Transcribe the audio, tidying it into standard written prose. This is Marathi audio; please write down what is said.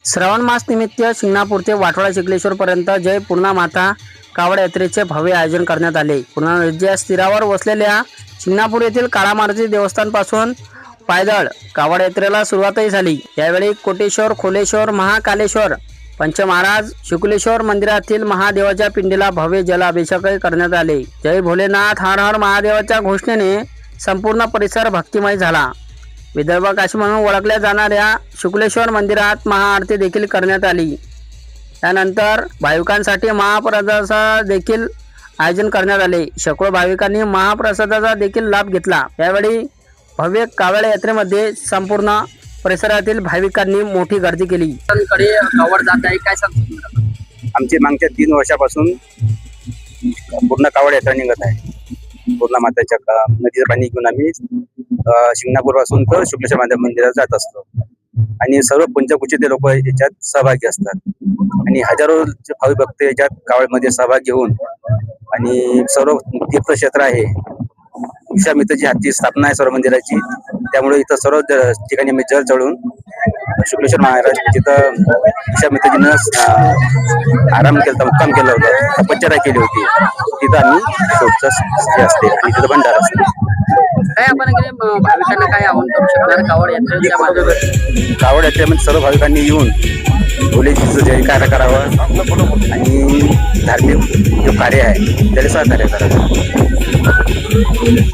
श्रावण मास निमित्त शिंगणापूर ते वाटोळा चिखलेश्वर पर्यंत जय पूर्णा माता कावड यात्रेचे भव्य आयोजन करण्यात आले। पूर्णा नदीच्या तीरावर वसलेल्या शिंगणापूर येथील काळा मारुती देवस्थानपासून पायदळ कावड यात्रेला सुरुवातही झाली। यावेळी कोटेश्वर, खोलेश्वर, महाकालेश्वर, पंचमहाराज, शुक्लेश्वर मंदिरातील महादेवाच्या पिंडीला भव्य जलाभिषेकही करण्यात आले। जय भोलेनाथ, हर हर महादेवाच्या घोषणेने संपूर्ण परिसर भक्तिमय झाला। विदर्भ काशी म्हणून ओळखल्या जाणाऱ्या शुक्लेश्वर मंदिरात महाआरती देखील करण्यात आली। त्यानंतर भाविकांसाठी महाप्रसादाचा देखील आयोजन करण्यात आले। शेकडो भाविकांनी महाप्रसादाचा देखील लाभ घेतला। यावेळी भव्य कावड यात्रेमध्ये संपूर्ण परिसरातील भाविकांनी मोठी गर्दी केली। कावड जात आहे, काय सांगतो? आमची मागच्या 3 वर्षापासून पूर्ण कावड यात्रा निघत आहे। पूर्णा माताच्या नदीचं पाणी घेऊन आम्ही शिंगणापूर पासून तर शुक्लेश्वर महादेव मंदिरात जात असतो आणि सर्व पंचकुशीचे लोक याच्यात सहभागी असतात आणि हजारो भाविक भक्त याच्यात कावडमध्ये सहभाग घेऊन आणि सर्व तीर्थक्षेत्र आहे। विश्वामित्रची हातची स्थापना आहे सर्व मंदिराची, त्यामुळे इथं सर्व ठिकाणी आम्ही जल चढून शुक्लेश्वर महाराज जिथं विश्वामित्रजीनं आराम केला, मुक्काम केला होता, तपश्चर्या केली होती, तिथं आम्ही शेवटचं असते आणि तिथं भंडारा असते। काय आपण भाविकांना काय आवाहन करू शकणार कावड यात्रेच्या माध्यमातून? कावड यात्रेमध्ये सर्व भाविकांनी येऊन भोलेजीचं जयकार करावं आणि धार्मिक जो कार्य आहे त्याला सहकार्य करावं।